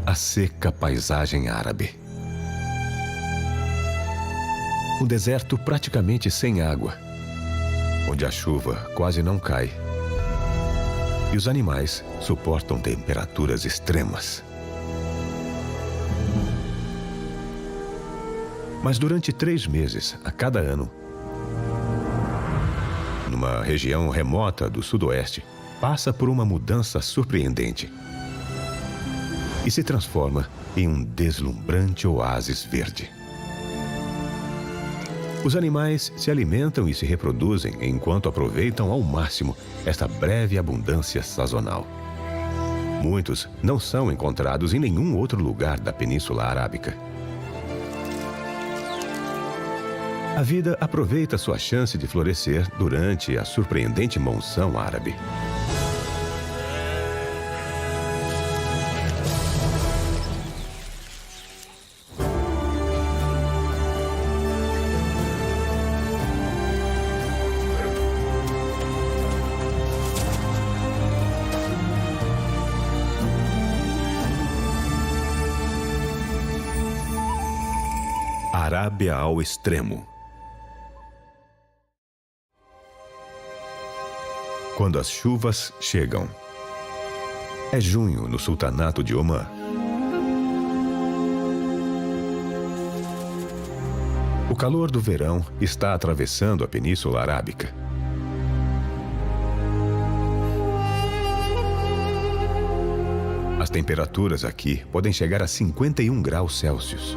a seca paisagem árabe. Um deserto praticamente sem água, onde a chuva quase não cai. E os animais suportam temperaturas extremas. Mas durante 3 meses a cada ano, numa região remota do sudoeste, passa por uma mudança surpreendente e se transforma em um deslumbrante oásis verde. Os animais se alimentam e se reproduzem enquanto aproveitam ao máximo esta breve abundância sazonal. Muitos não são encontrados em nenhum outro lugar da Península Arábica. A vida aproveita sua chance de florescer durante a surpreendente monção árabe. Arábia ao extremo. Quando as chuvas chegam. É junho no sultanato de Omã. O calor do verão está atravessando a Península Arábica. As temperaturas aqui podem chegar a 51 graus Celsius.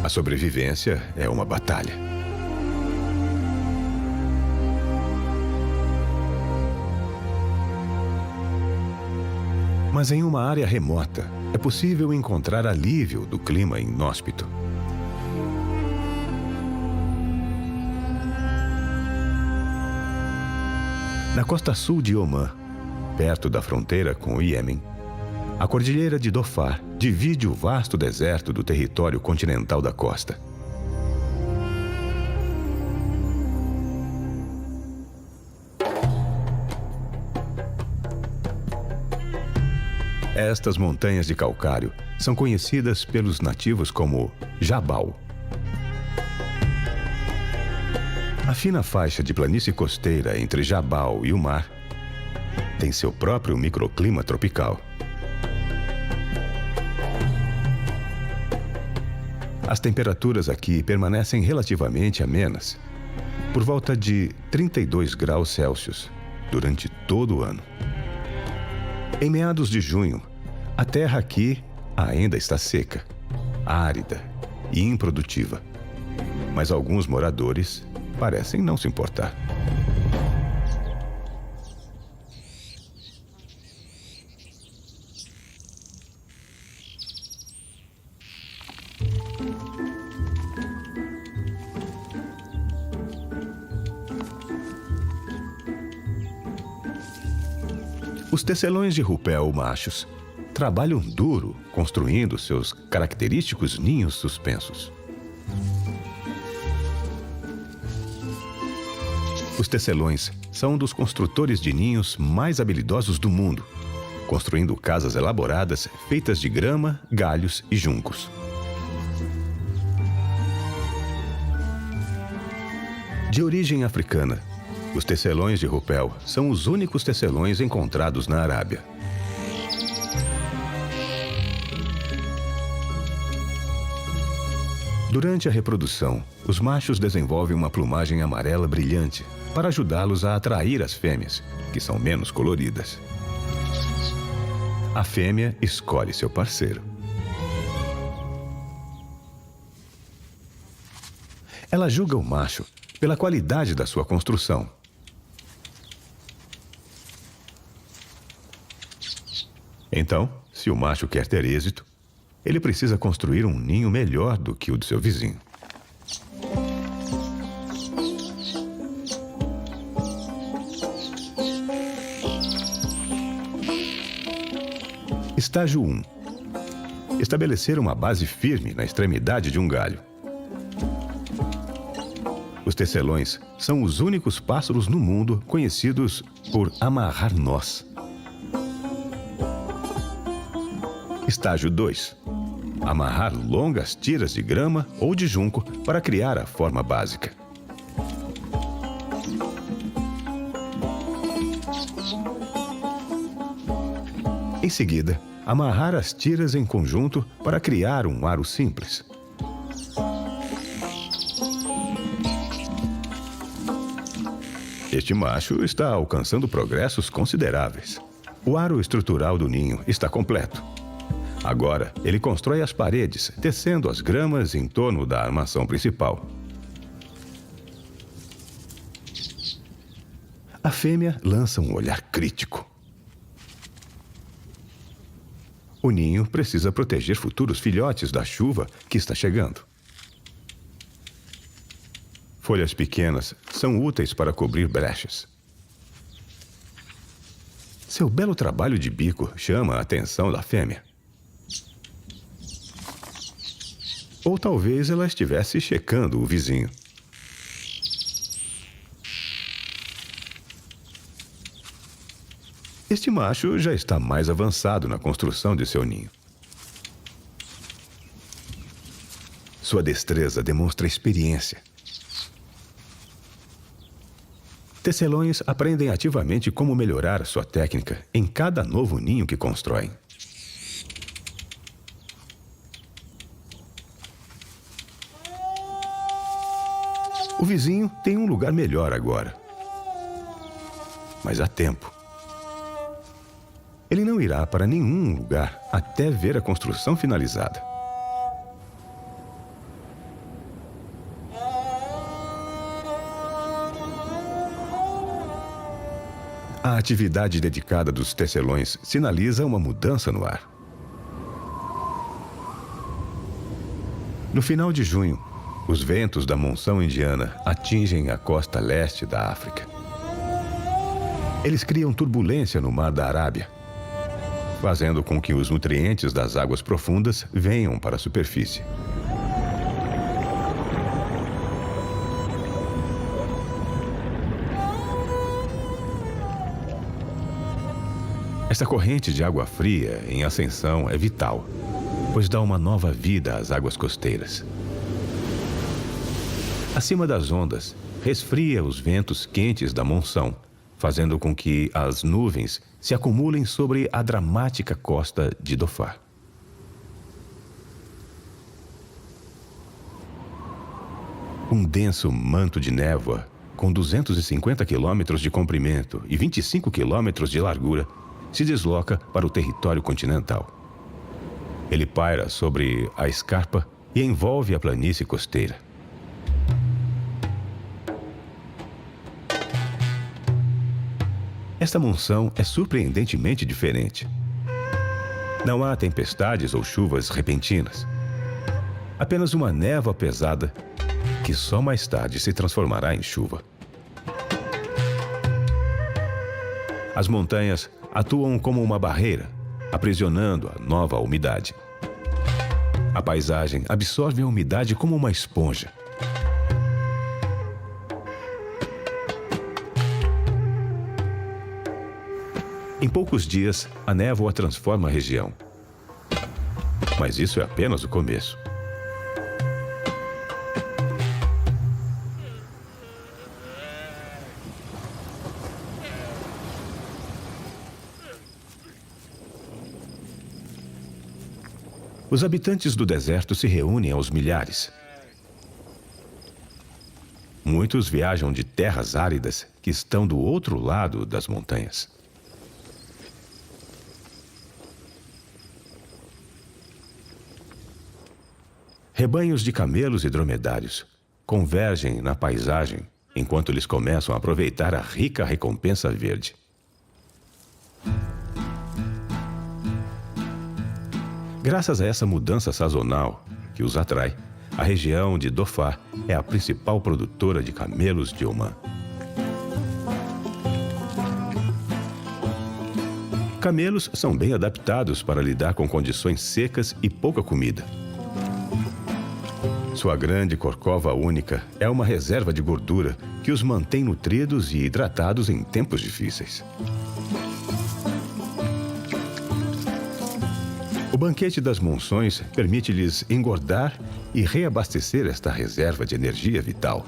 A sobrevivência é uma batalha. Mas em uma área remota, é possível encontrar alívio do clima inóspito. Na costa sul de Omã, perto da fronteira com o Iêmen, a cordilheira de Dhofar divide o vasto deserto do território continental da costa. Estas montanhas de calcário são conhecidas pelos nativos como Jabal. A fina faixa de planície costeira entre Jabal e o mar tem seu próprio microclima tropical. As temperaturas aqui permanecem relativamente amenas, por volta de 32 graus Celsius, durante todo o ano. Em meados de junho, a terra aqui ainda está seca, árida e improdutiva, mas alguns moradores parecem não se importar. Os tecelões de Rupel machos trabalham duro construindo seus característicos ninhos suspensos. Os tecelões são um dos construtores de ninhos mais habilidosos do mundo, construindo casas elaboradas feitas de grama, galhos e juncos. De origem africana, os tecelões de Rupel são os únicos tecelões encontrados na Arábia. Durante a reprodução, os machos desenvolvem uma plumagem amarela brilhante para ajudá-los a atrair as fêmeas, que são menos coloridas. A fêmea escolhe seu parceiro. Ela julga o macho pela qualidade da sua construção. Então, se o macho quer ter êxito, ele precisa construir um ninho melhor do que o do seu vizinho. Estágio 1. Estabelecer uma base firme na extremidade de um galho. Os tecelões são os únicos pássaros no mundo conhecidos por amarrar nós, Estágio 2. Amarrar longas tiras de grama ou de junco para criar a forma básica. Em seguida, amarrar as tiras em conjunto para criar um aro simples. Este macho está alcançando progressos consideráveis. O aro estrutural do ninho está completo. Agora, ele constrói as paredes, tecendo as gramas em torno da armação principal. A fêmea lança um olhar crítico. O ninho precisa proteger futuros filhotes da chuva que está chegando. Folhas pequenas são úteis para cobrir brechas. Seu belo trabalho de bico chama a atenção da fêmea. Ou talvez ela estivesse checando o vizinho. Este macho já está mais avançado na construção de seu ninho. Sua destreza demonstra experiência. Tecelões aprendem ativamente como melhorar sua técnica em cada novo ninho que constroem. O vizinho tem um lugar melhor agora. Mas há tempo. Ele não irá para nenhum lugar até ver a construção finalizada. A atividade dedicada dos tecelões sinaliza uma mudança no ar. No final de junho, os ventos da monção indiana atingem a costa leste da África. Eles criam turbulência no Mar da Arábia, fazendo com que os nutrientes das águas profundas venham para a superfície. Esta corrente de água fria em ascensão é vital, pois dá uma nova vida às águas costeiras. Acima das ondas, resfria os ventos quentes da monção, fazendo com que as nuvens se acumulem sobre a dramática costa de Dhofar. Um denso manto de névoa, com 250 quilômetros de comprimento e 25 quilômetros de largura, se desloca para o território continental. Ele paira sobre a escarpa e envolve a planície costeira. Esta monção é surpreendentemente diferente. Não há tempestades ou chuvas repentinas. Apenas uma névoa pesada que só mais tarde se transformará em chuva. As montanhas atuam como uma barreira, aprisionando a nova umidade. A paisagem absorve a umidade como uma esponja. Em poucos dias, a névoa transforma a região. Mas isso é apenas o começo. Os habitantes do deserto se reúnem aos milhares. Muitos viajam de terras áridas que estão do outro lado das montanhas. Rebanhos de camelos e dromedários convergem na paisagem enquanto eles começam a aproveitar a rica recompensa verde. Graças a essa mudança sazonal que os atrai, a região de Dhofar é a principal produtora de camelos de Omã. Camelos são bem adaptados para lidar com condições secas e pouca comida. Sua grande corcova única é uma reserva de gordura que os mantém nutridos e hidratados em tempos difíceis. O banquete das monções permite-lhes engordar e reabastecer esta reserva de energia vital.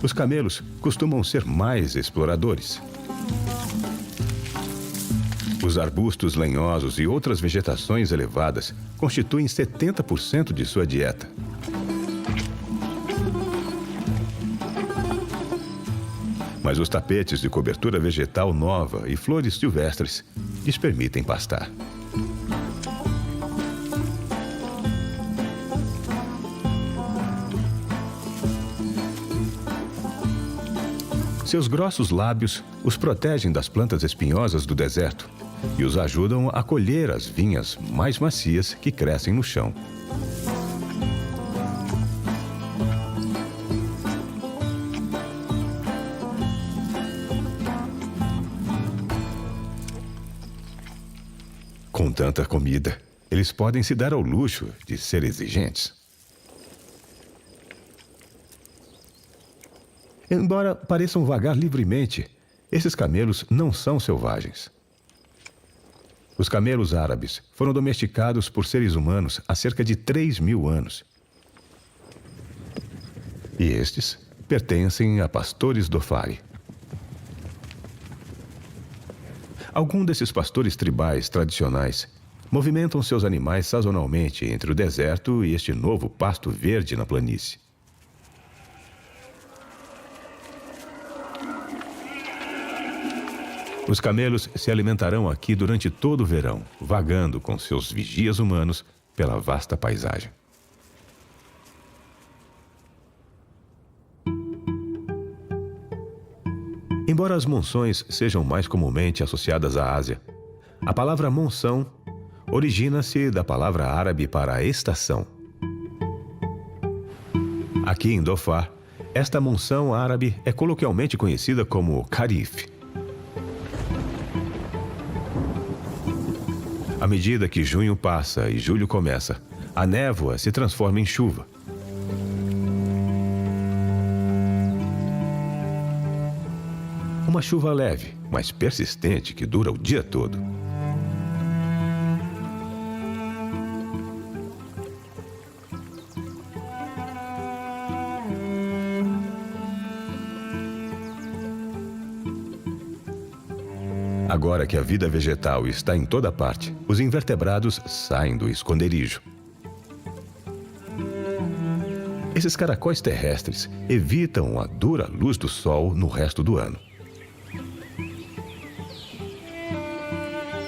Os camelos costumam ser mais exploradores. Os arbustos lenhosos e outras vegetações elevadas constituem 70% de sua dieta. Mas os tapetes de cobertura vegetal nova e flores silvestres lhes permitem pastar. Seus grossos lábios os protegem das plantas espinhosas do deserto e os ajudam a colher as vinhas mais macias que crescem no chão. Com tanta comida, eles podem se dar ao luxo de ser exigentes. Embora pareçam vagar livremente, esses camelos não são selvagens. Os camelos árabes foram domesticados por seres humanos há cerca de 3.000 anos. E estes pertencem a pastores Dhofari. Alguns desses pastores tribais tradicionais movimentam seus animais sazonalmente entre o deserto e este novo pasto verde na planície. Os camelos se alimentarão aqui durante todo o verão, vagando com seus vigias humanos pela vasta paisagem. Embora as monções sejam mais comumente associadas à Ásia, a palavra monção origina-se da palavra árabe para estação. Aqui em Dhofar, esta monção árabe é coloquialmente conhecida como Kharif. À medida que junho passa e julho começa, a névoa se transforma em chuva. Uma chuva leve, mas persistente, que dura o dia todo. Agora que a vida vegetal está em toda parte, os invertebrados saem do esconderijo. Esses caracóis terrestres evitam a dura luz do sol no resto do ano.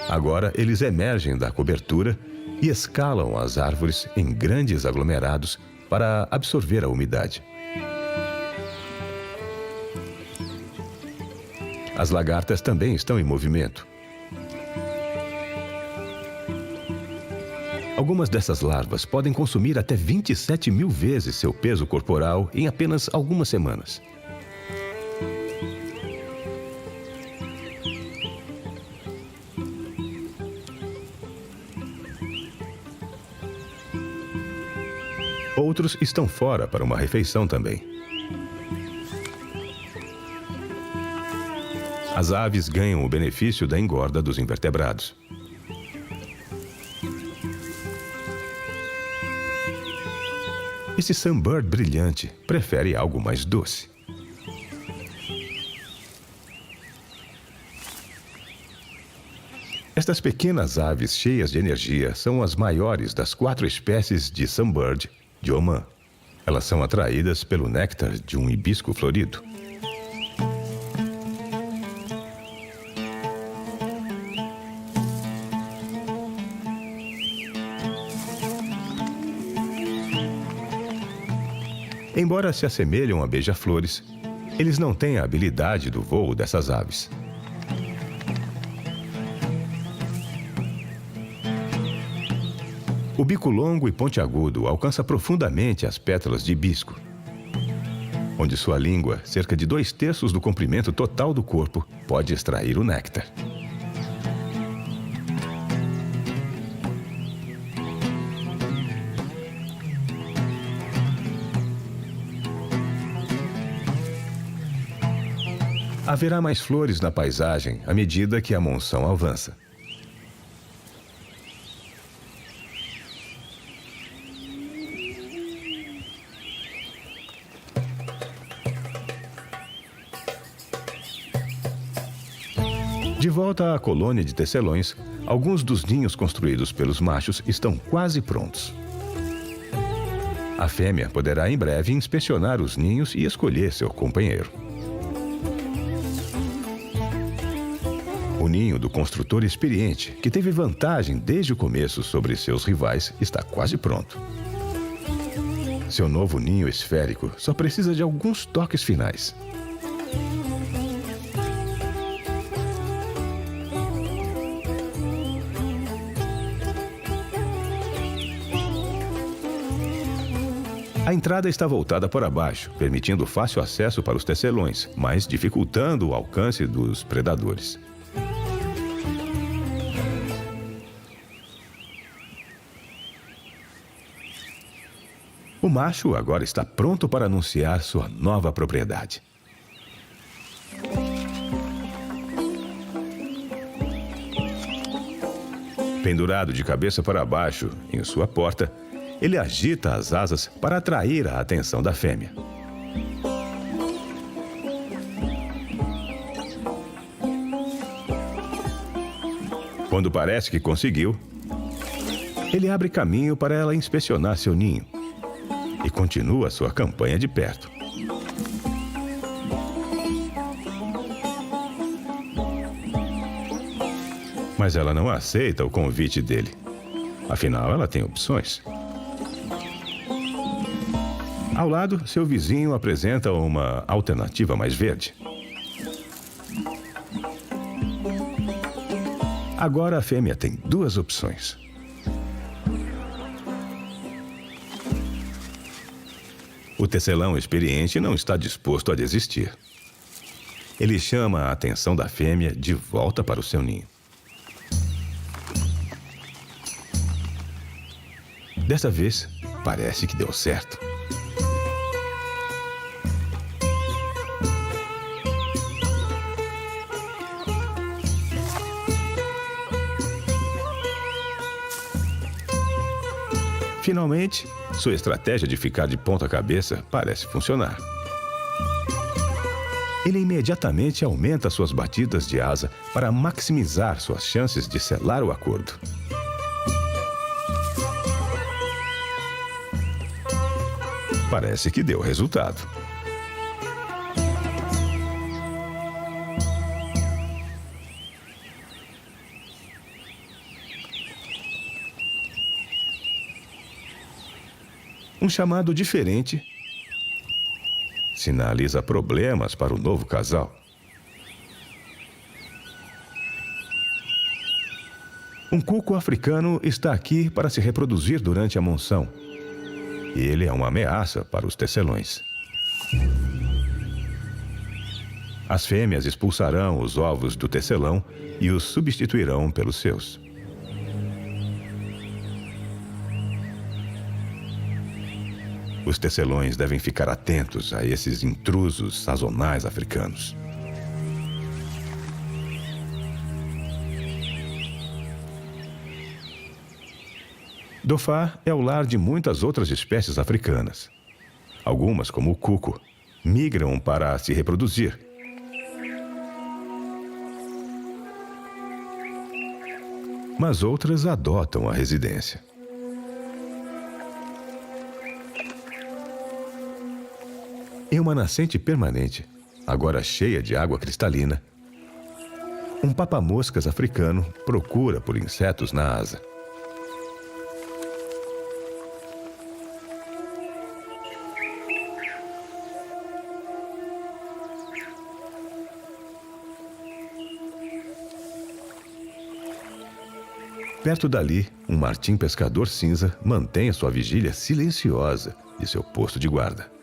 Agora eles emergem da cobertura e escalam as árvores em grandes aglomerados para absorver a umidade. As lagartas também estão em movimento. Algumas dessas larvas podem consumir até 27.000 vezes seu peso corporal em apenas algumas semanas. Outros estão fora para uma refeição também. As aves ganham o benefício da engorda dos invertebrados. Esse sunbird brilhante prefere algo mais doce. Estas pequenas aves cheias de energia são as maiores das 4 espécies de sunbird de Oman. Elas são atraídas pelo néctar de um hibisco florido. Embora se assemelham a beija-flores, eles não têm a habilidade do voo dessas aves. O bico longo e pontiagudo alcança profundamente as pétalas de hibisco, onde sua língua, cerca de 2/3 do comprimento total do corpo, pode extrair o néctar. Haverá mais flores na paisagem à medida que a monção avança. De volta à colônia de tecelões, alguns dos ninhos construídos pelos machos estão quase prontos. A fêmea poderá em breve inspecionar os ninhos e escolher seu companheiro. O ninho do construtor experiente, que teve vantagem desde o começo sobre seus rivais, está quase pronto. Seu novo ninho esférico só precisa de alguns toques finais. A entrada está voltada para baixo, permitindo fácil acesso para os tecelões, mas dificultando o alcance dos predadores. O macho agora está pronto para anunciar sua nova propriedade. Pendurado de cabeça para baixo em sua porta, ele agita as asas para atrair a atenção da fêmea. Quando parece que conseguiu, ele abre caminho para ela inspecionar seu ninho e continua sua campanha de perto. Mas ela não aceita o convite dele. Afinal, ela tem opções. Ao lado, seu vizinho apresenta uma alternativa mais verde. Agora a fêmea tem duas opções. O tecelão experiente não está disposto a desistir. Ele chama a atenção da fêmea de volta para o seu ninho. Dessa vez, parece que deu certo. Finalmente, sua estratégia de ficar de ponta cabeça parece funcionar. Ele imediatamente aumenta suas batidas de asa para maximizar suas chances de selar o acordo. Parece que deu resultado. Um chamado diferente sinaliza problemas para o novo casal. Um cuco africano está aqui para se reproduzir durante a monção. E ele é uma ameaça para os tecelões. As fêmeas expulsarão os ovos do tecelão e os substituirão pelos seus. Os tecelões devem ficar atentos a esses intrusos sazonais africanos. Dhofar é o lar de muitas outras espécies africanas. Algumas, como o cuco, migram para se reproduzir. Mas outras adotam a residência. Em uma nascente permanente, agora cheia de água cristalina, um papamoscas africano procura por insetos na asa. Perto dali, um martim pescador cinza mantém a sua vigília silenciosa de seu posto de guarda.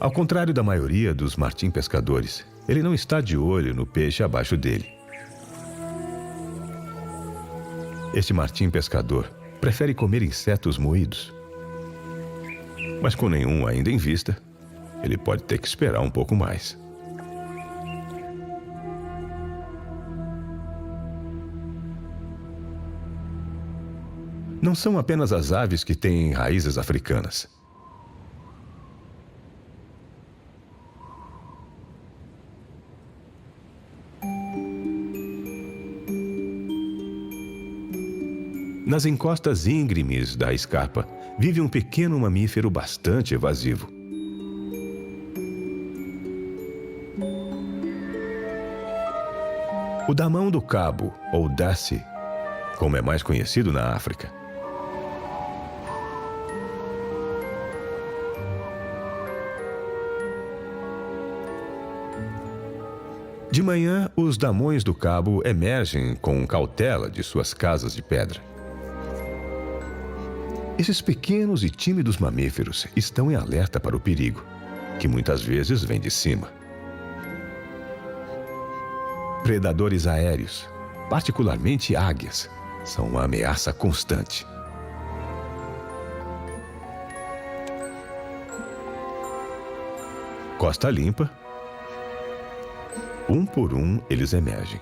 Ao contrário da maioria dos martim pescadores, ele não está de olho no peixe abaixo dele. Este martim pescador prefere comer insetos moídos. Mas com nenhum ainda em vista, ele pode ter que esperar um pouco mais. Não são apenas as aves que têm raízes africanas. Nas encostas íngremes da escarpa, vive um pequeno mamífero bastante evasivo. O damão do cabo, ou dace, como é mais conhecido na África. De manhã, os damões do cabo emergem com cautela de suas casas de pedra. Esses pequenos e tímidos mamíferos estão em alerta para o perigo, que muitas vezes vem de cima. Predadores aéreos, particularmente águias, são uma ameaça constante. Costa limpa. Um por um, eles emergem.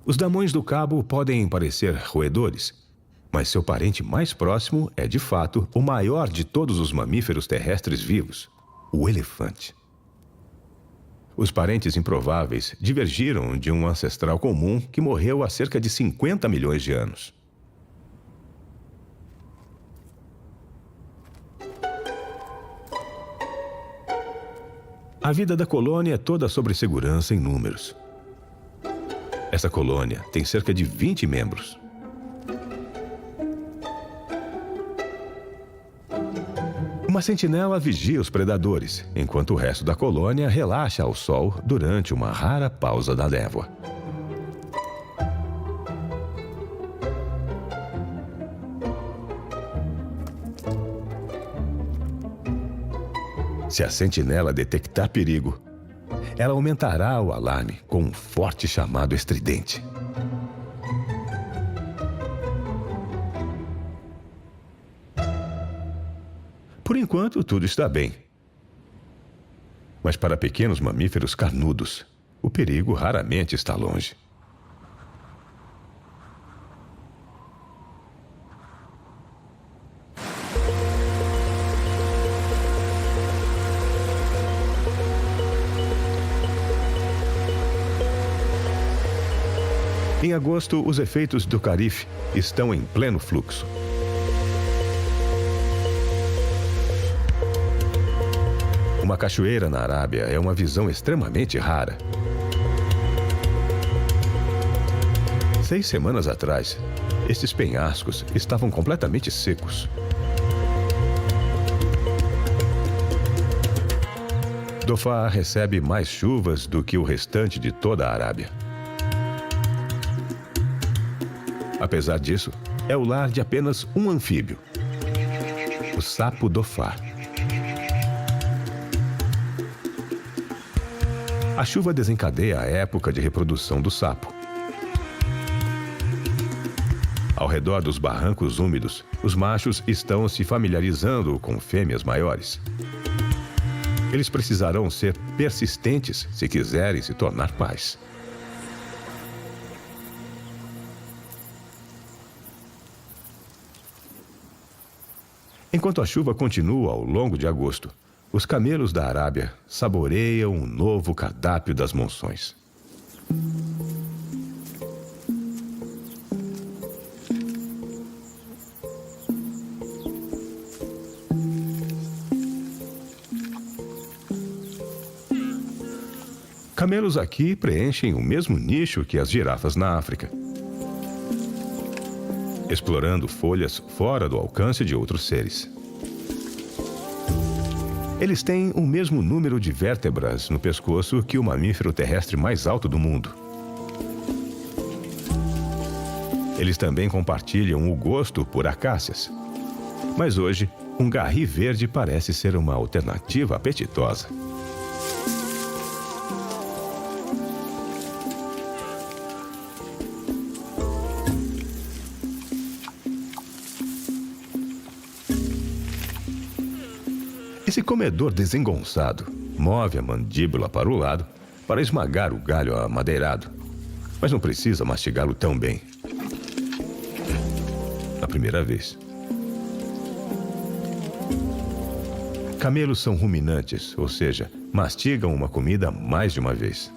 Os damões do cabo podem parecer roedores, mas seu parente mais próximo é, de fato, o maior de todos os mamíferos terrestres vivos, o elefante. Os parentes improváveis divergiram de um ancestral comum que morreu há cerca de 50 milhões de anos. A vida da colônia é toda sobre segurança em números. Essa colônia tem cerca de 20 membros. Uma sentinela vigia os predadores, enquanto o resto da colônia relaxa ao sol durante uma rara pausa da névoa. Se a sentinela detectar perigo, ela aumentará o alarme com um forte chamado estridente. Por enquanto, tudo está bem. Mas para pequenos mamíferos carnudos, o perigo raramente está longe. Em agosto, os efeitos do Carife estão em pleno fluxo. Uma cachoeira na Arábia é uma visão extremamente rara. 6 semanas atrás, estes penhascos estavam completamente secos. Dhofar recebe mais chuvas do que o restante de toda a Arábia. Apesar disso, é o lar de apenas um anfíbio, o sapo Dhofar. A chuva desencadeia a época de reprodução do sapo. Ao redor dos barrancos úmidos, os machos estão se familiarizando com fêmeas maiores. Eles precisarão ser persistentes se quiserem se tornar pais. Enquanto a chuva continua ao longo de agosto, os camelos da Arábia saboreiam um novo cardápio das monções. Camelos aqui preenchem o mesmo nicho que as girafas na África, explorando folhas fora do alcance de outros seres. Eles têm o mesmo número de vértebras no pescoço que o mamífero terrestre mais alto do mundo. Eles também compartilham o gosto por acácias. Mas hoje, um garri verde parece ser uma alternativa apetitosa. Esse comedor desengonçado move a mandíbula para o lado para esmagar o galho amadeirado, mas não precisa mastigá-lo tão bem. A primeira vez. Camelos são ruminantes, ou seja, mastigam uma comida mais de uma vez.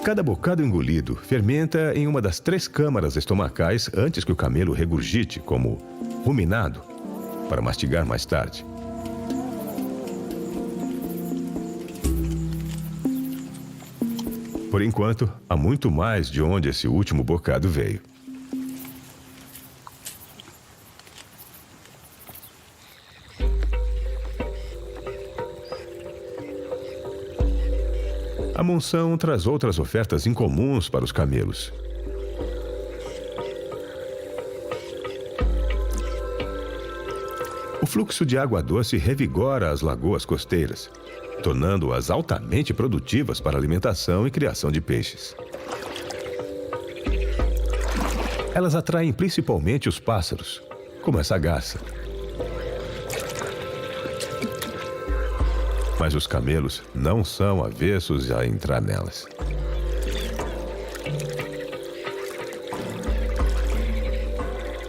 Cada bocado engolido fermenta em uma das 3 câmaras estomacais antes que o camelo regurgite como ruminado para mastigar mais tarde. Por enquanto, há muito mais de onde esse último bocado veio. A monção traz outras ofertas incomuns para os camelos. O fluxo de água doce revigora as lagoas costeiras, tornando-as altamente produtivas para alimentação e criação de peixes. Elas atraem principalmente os pássaros, como essa garça. Mas os camelos não são avessos a entrar nelas.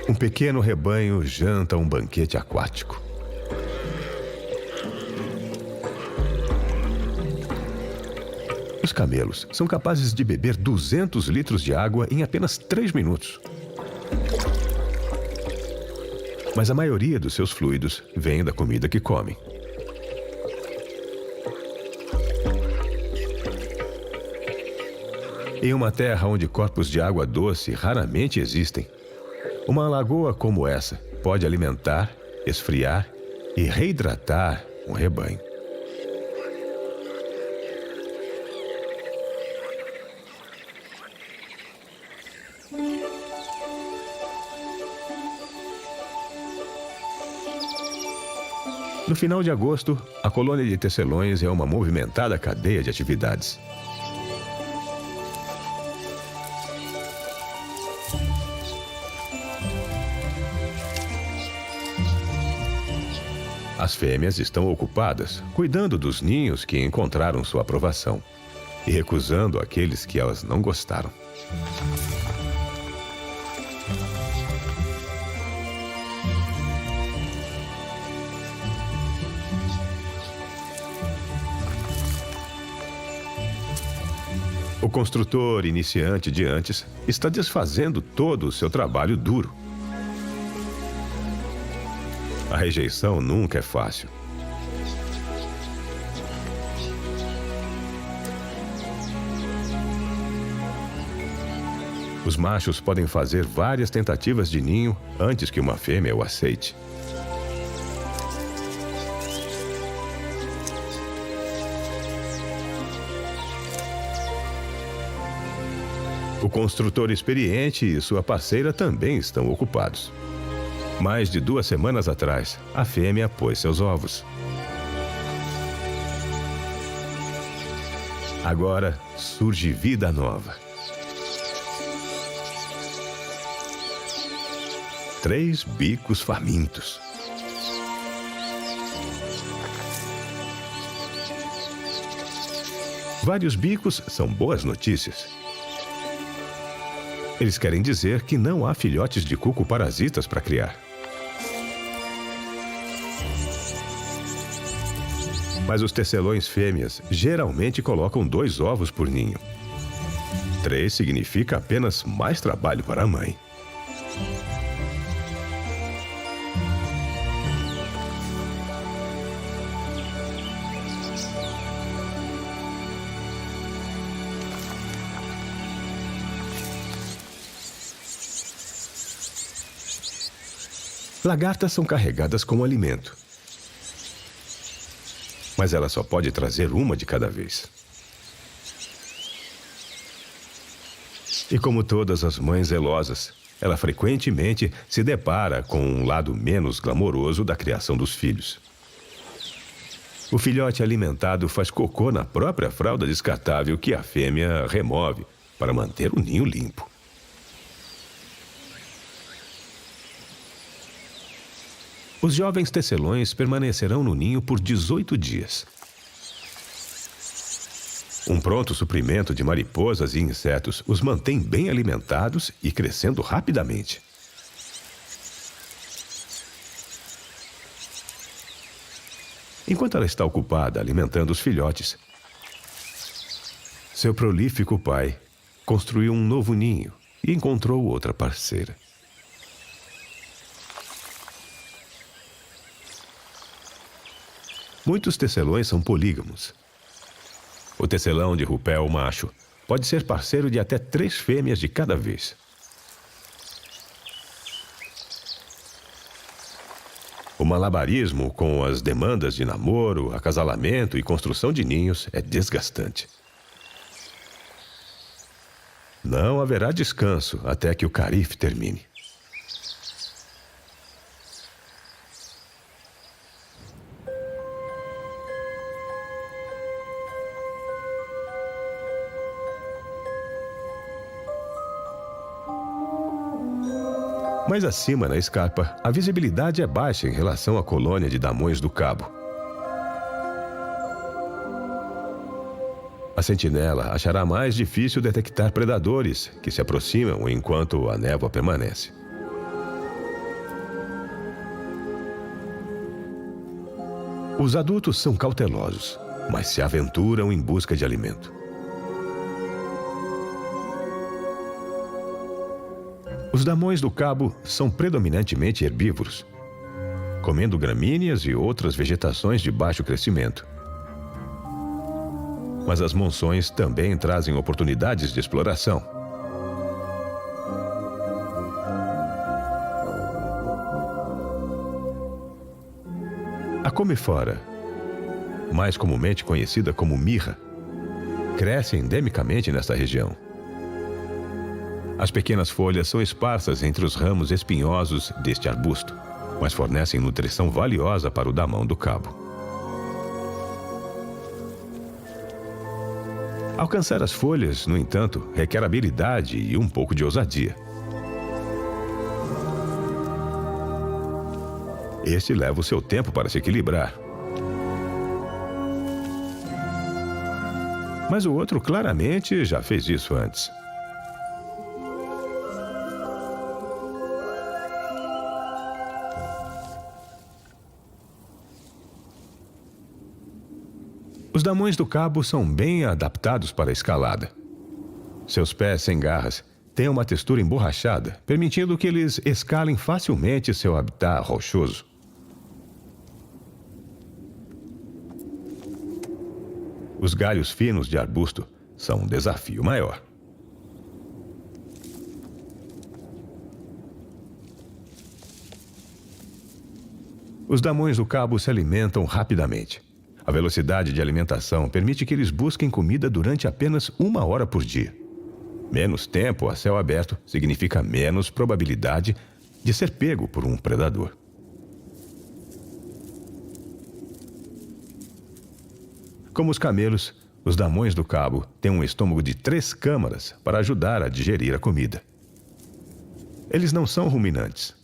Um pequeno rebanho janta um banquete aquático. Os camelos são capazes de beber 200 litros de água em apenas 3 minutos. Mas a maioria dos seus fluidos vem da comida que comem. Em uma terra onde corpos de água doce raramente existem, uma lagoa como essa pode alimentar, esfriar e reidratar um rebanho. No final de agosto, a colônia de tecelões é uma movimentada cadeia de atividades. As fêmeas estão ocupadas, cuidando dos ninhos que encontraram sua aprovação e recusando aqueles que elas não gostaram. O construtor iniciante de antes está desfazendo todo o seu trabalho duro. A rejeição nunca é fácil. Os machos podem fazer várias tentativas de ninho antes que uma fêmea o aceite. O construtor experiente e sua parceira também estão ocupados. Mais de 2 semanas atrás, a fêmea pôs seus ovos. Agora surge vida nova. 3 bicos famintos. Vários bicos são boas notícias. Eles querem dizer que não há filhotes de cuco parasitas para criar. Mas os tecelões fêmeas geralmente colocam 2 ovos por ninho. 3 significa apenas mais trabalho para a mãe. Lagartas são carregadas com alimento. Mas ela só pode trazer uma de cada vez. E como todas as mães zelosas, ela frequentemente se depara com um lado menos glamouroso da criação dos filhos. O filhote alimentado faz cocô na própria fralda descartável que a fêmea remove para manter o ninho limpo. Os jovens tecelões permanecerão no ninho por 18 dias. Um pronto suprimento de mariposas e insetos os mantém bem alimentados e crescendo rapidamente. Enquanto ela está ocupada alimentando os filhotes, seu prolífico pai construiu um novo ninho e encontrou outra parceira. Muitos tecelões são polígamos. O tecelão de Rupel macho pode ser parceiro de até 3 fêmeas de cada vez. O malabarismo com as demandas de namoro, acasalamento e construção de ninhos é desgastante. Não haverá descanso até que o carife termine. Mais acima na escarpa, a visibilidade é baixa em relação à colônia de Damões do Cabo. A sentinela achará mais difícil detectar predadores que se aproximam enquanto a névoa permanece. Os adultos são cautelosos, mas se aventuram em busca de alimento. Os Damões do Cabo são predominantemente herbívoros, comendo gramíneas e outras vegetações de baixo crescimento. Mas as monções também trazem oportunidades de exploração. A comifora, mais comumente conhecida como mirra, cresce endemicamente nesta região. As pequenas folhas são esparsas entre os ramos espinhosos deste arbusto, mas fornecem nutrição valiosa para o damão do cabo. Alcançar as folhas, no entanto, requer habilidade e um pouco de ousadia. Este leva o seu tempo para se equilibrar. Mas o outro claramente já fez isso antes. Os Damões do Cabo são bem adaptados para a escalada. Seus pés sem garras têm uma textura emborrachada, permitindo que eles escalem facilmente seu habitat rochoso. Os galhos finos de arbusto são um desafio maior. Os Damões do Cabo se alimentam rapidamente. A velocidade de alimentação permite que eles busquem comida durante apenas 1 hora por dia. Menos tempo a céu aberto significa menos probabilidade de ser pego por um predador. Como os camelos, os Damões do Cabo têm um estômago de 3 câmaras para ajudar a digerir a comida. Eles não são ruminantes.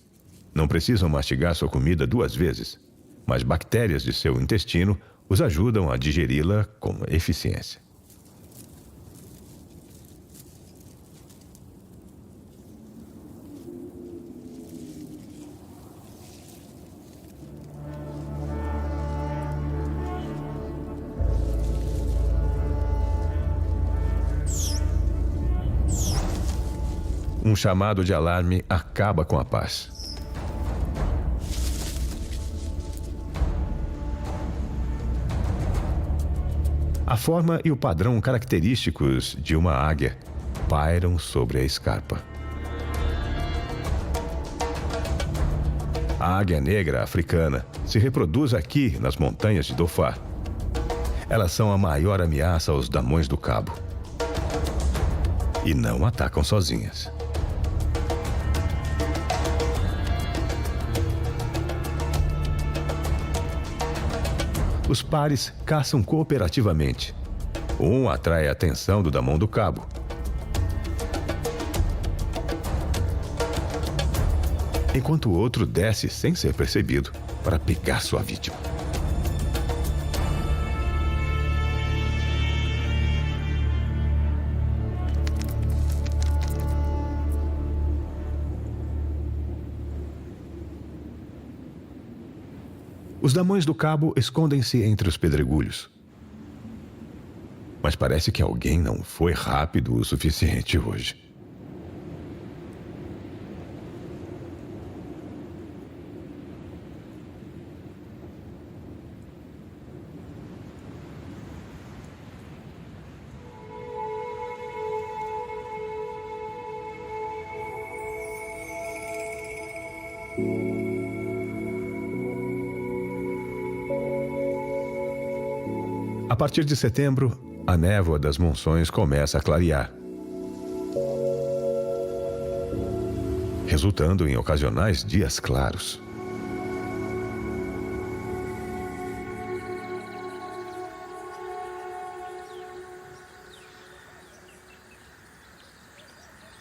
Não precisam mastigar sua comida 2 vezes, mas bactérias de seu intestino os ajudam a digeri-la com eficiência. Um chamado de alarme acaba com a paz. A forma e o padrão característicos de uma águia pairam sobre a escarpa. A águia negra africana se reproduz aqui nas montanhas de Dhofar. Elas são a maior ameaça aos Damões do Cabo. E não atacam sozinhas. Os pares caçam cooperativamente. Um atrai a atenção do Damão do Cabo. Enquanto o outro desce sem ser percebido, para pegar sua vítima. Os Damões do Cabo escondem-se entre os pedregulhos. Mas parece que alguém não foi rápido o suficiente hoje. A partir de setembro, a névoa das monções começa a clarear, resultando em ocasionais dias claros.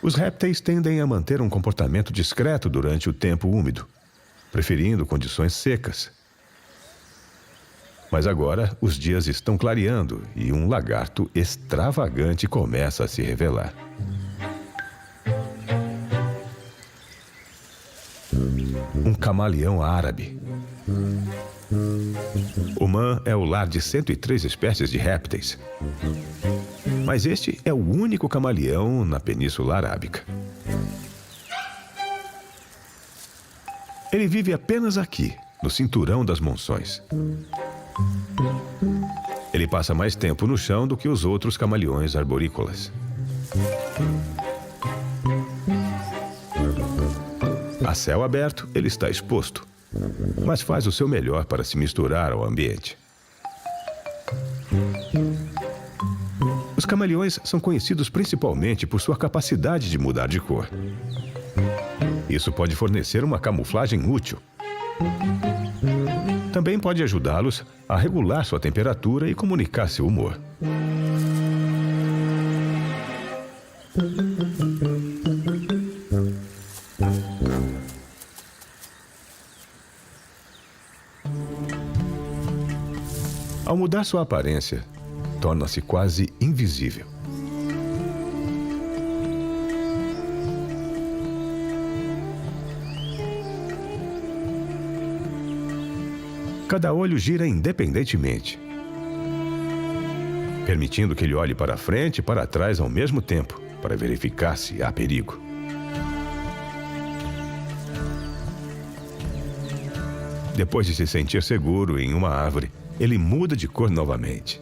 Os répteis tendem a manter um comportamento discreto durante o tempo úmido, preferindo condições secas. Mas agora os dias estão clareando e um lagarto extravagante começa a se revelar. Um camaleão árabe. Omã é o lar de 103 espécies de répteis. Mas este é o único camaleão na Península Arábica. Ele vive apenas aqui, no cinturão das monções. Ele passa mais tempo no chão do que os outros camaleões arborícolas. A céu aberto, ele está exposto, mas faz o seu melhor para se misturar ao ambiente. Os camaleões são conhecidos principalmente por sua capacidade de mudar de cor. Isso pode fornecer uma camuflagem útil. Também pode ajudá-los a regular sua temperatura e comunicar seu humor. Ao mudar sua aparência, torna-se quase invisível. Cada olho gira independentemente, permitindo que ele olhe para frente e para trás ao mesmo tempo, para verificar se há perigo. Depois de se sentir seguro em uma árvore, ele muda de cor novamente.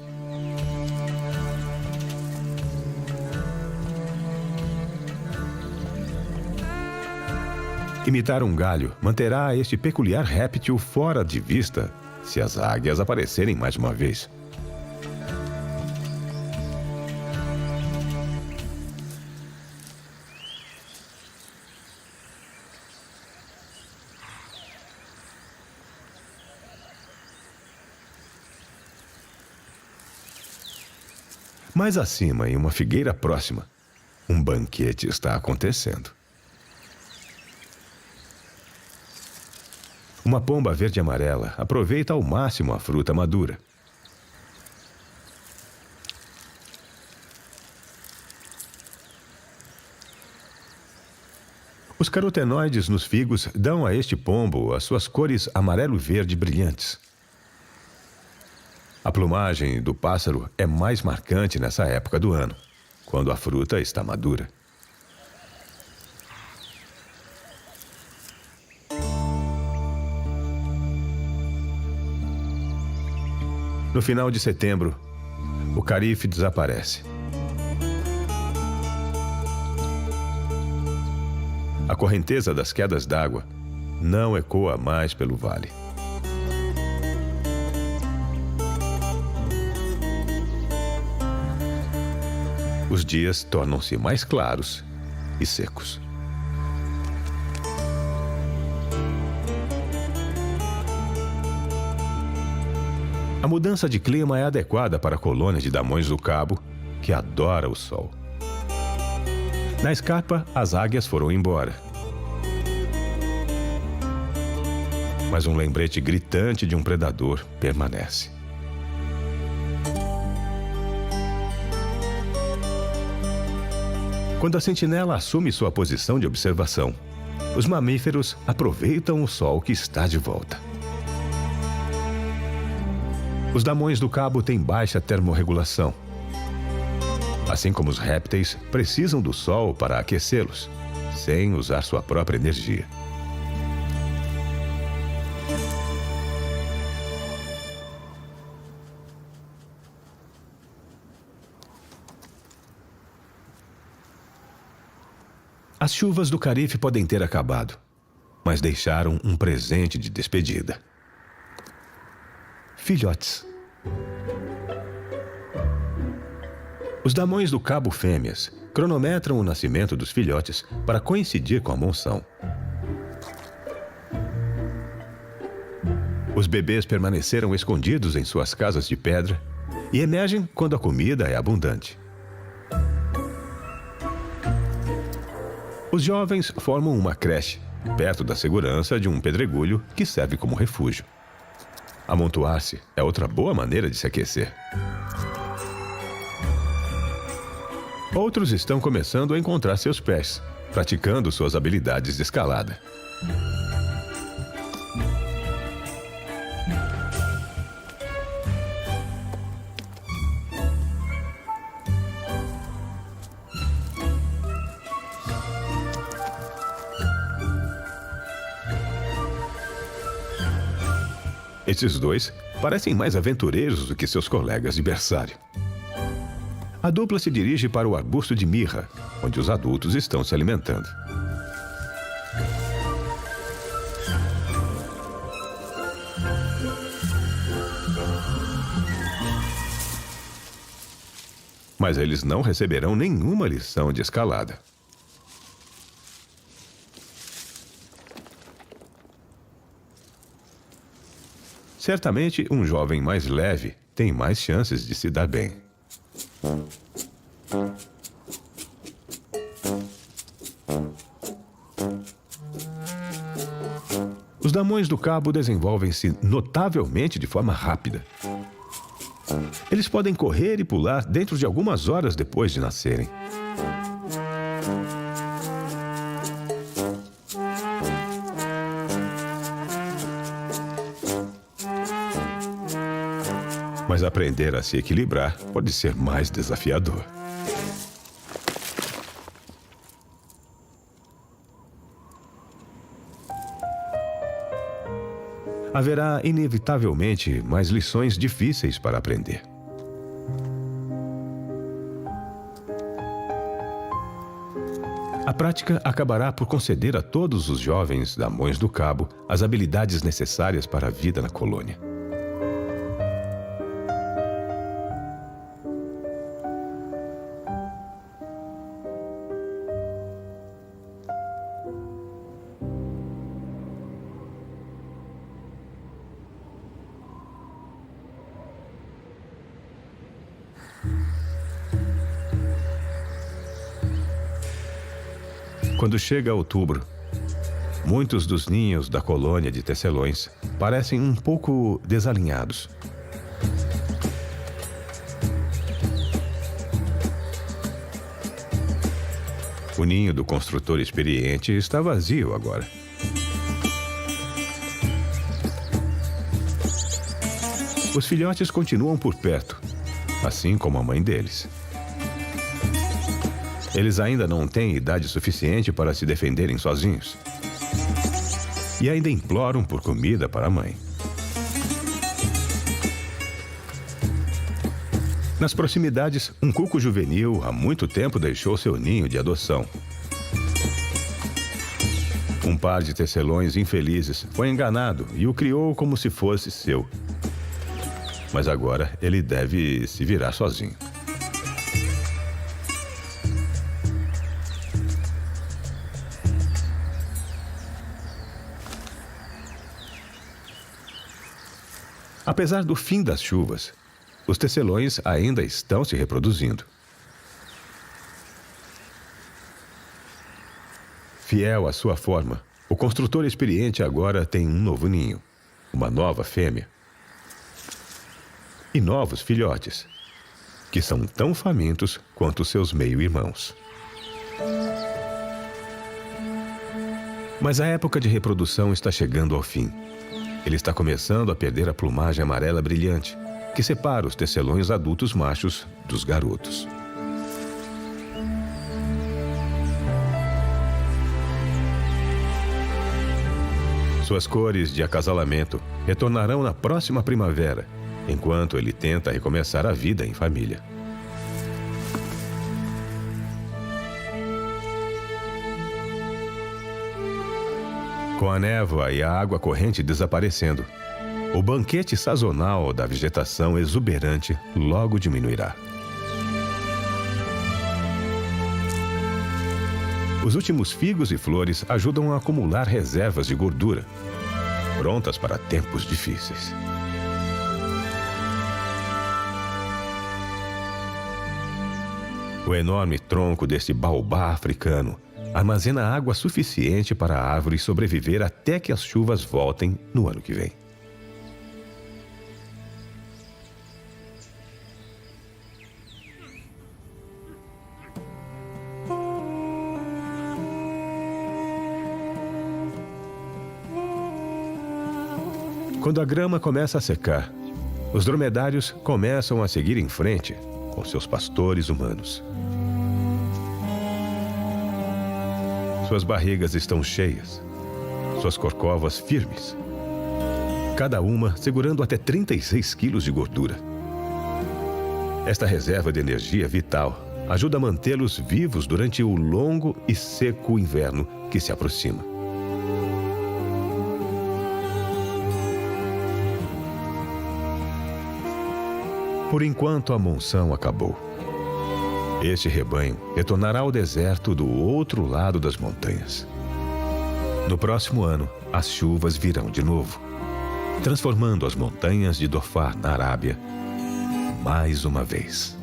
Imitar um galho manterá este peculiar réptil fora de vista se as águias aparecerem mais uma vez. Mais acima, em uma figueira próxima, um banquete está acontecendo. Uma pomba verde e amarela aproveita ao máximo a fruta madura. Os carotenoides nos figos dão a este pombo as suas cores amarelo-verde brilhantes. A plumagem do pássaro é mais marcante nessa época do ano, quando a fruta está madura. No final de setembro, o carife desaparece. A correnteza das quedas d'água não ecoa mais pelo vale. Os dias tornam-se mais claros e secos. A mudança de clima é adequada para a colônia de Damões do Cabo, que adora o sol. Na escarpa, as águias foram embora. Mas um lembrete gritante de um predador permanece. Quando a sentinela assume sua posição de observação, os mamíferos aproveitam o sol que está de volta. Os damões do cabo têm baixa termorregulação. Assim como os répteis, precisam do sol para aquecê-los, sem usar sua própria energia. As chuvas do Carife podem ter acabado, mas deixaram um presente de despedida. Filhotes. Os damões do cabo fêmeas cronometram o nascimento dos filhotes para coincidir com a monção. Os bebês permaneceram escondidos em suas casas de pedra e emergem quando a comida é abundante. Os jovens formam uma creche, perto da segurança de um pedregulho que serve como refúgio. Amontoar-se é outra boa maneira de se aquecer. Outros estão começando a encontrar seus pés, praticando suas habilidades de escalada. Esses dois parecem mais aventureiros do que seus colegas de berçário. A dupla se dirige para o arbusto de mirra, onde os adultos estão se alimentando. Mas eles não receberão nenhuma lição de escalada. Certamente, um jovem mais leve tem mais chances de se dar bem. Os damões do cabo desenvolvem-se notavelmente de forma rápida. Eles podem correr e pular dentro de algumas horas depois de nascerem. Mas aprender a se equilibrar pode ser mais desafiador. Haverá inevitavelmente mais lições difíceis para aprender. A prática acabará por conceder a todos os jovens damões do cabo as habilidades necessárias para a vida na colônia. Quando chega outubro, muitos dos ninhos da colônia de tecelões parecem um pouco desalinhados. O ninho do construtor experiente está vazio agora. Os filhotes continuam por perto, assim como a mãe deles. Eles ainda não têm idade suficiente para se defenderem sozinhos. E ainda imploram por comida para a mãe. Nas proximidades, um cuco juvenil há muito tempo deixou seu ninho de adoção. Um par de tecelões infelizes foi enganado e o criou como se fosse seu. Mas agora ele deve se virar sozinho. Apesar do fim das chuvas, os tecelões ainda estão se reproduzindo. Fiel à sua forma, O construtor experiente agora tem um novo ninho, uma nova fêmea e novos filhotes, que são tão famintos quanto seus meio-irmãos. Mas a época de reprodução está chegando ao fim. Ele está começando a perder a plumagem amarela brilhante, que separa os tecelões adultos machos dos garotos. Suas cores de acasalamento retornarão na próxima primavera, enquanto ele tenta recomeçar a vida em família. Com a névoa e a água corrente desaparecendo, o banquete sazonal da vegetação exuberante logo diminuirá. Os últimos figos e flores ajudam a acumular reservas de gordura, prontas para tempos difíceis. O enorme tronco deste baobá africano armazena água suficiente para a árvore sobreviver até que as chuvas voltem no ano que vem. Quando a grama começa a secar, os dromedários começam a seguir em frente com seus pastores humanos. Suas barrigas estão cheias, suas corcovas firmes, cada uma segurando até 36 quilos de gordura. Esta reserva de energia vital ajuda a mantê-los vivos durante o longo e seco inverno que se aproxima. Por enquanto, a monção acabou. Este rebanho retornará ao deserto do outro lado das montanhas. No próximo ano, as chuvas virão de novo, transformando as montanhas de Dhofar na Arábia mais uma vez.